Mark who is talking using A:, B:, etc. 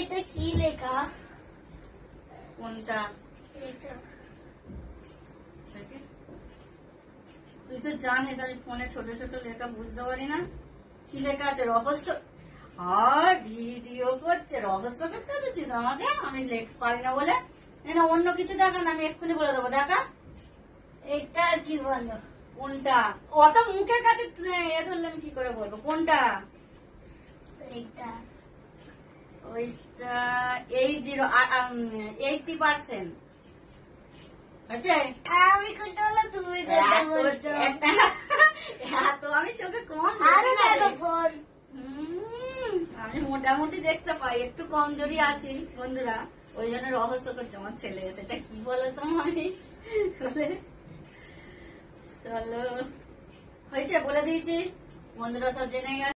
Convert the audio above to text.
A: এটা কি লেখা?
B: কোনটা? তুই তো জানিস আমি ফোনে ছোট ছোট লেখা বুঝতে পারি না। কি লেখা আছে? রহস্য। আর ভিডিও করছে, রহস্য করতে এসেছিস আমাকে? আমি পারি না বলে? না অন্য কিছু দেখা না, আমি এক্ষুনি বলে দেবো। দেখা
A: এটা কি বলো?
B: কোনটা? অত মুখের কাছে এ ধরলে আমি কি করে বলবো কোনটা?
A: এটা
B: ওইটা 80% আছে।
A: আমি কোনটা বলো, তুমি কোনটা বলছো?
B: তো আমি চোখে কম
A: আরে
B: দেখি না
A: দেখো
B: রে।
A: ফোন।
B: আমি মোটামুটি দেখতে পাই, একটু কমজোরি আছি বন্ধুরা, ওই জন্য রহস্য করছে আমার ছেলে। সেটা কি বলতো আমি চলো হয়েছে বলে দিয়েছি, বন্ধুরা সব জেনে গেছে।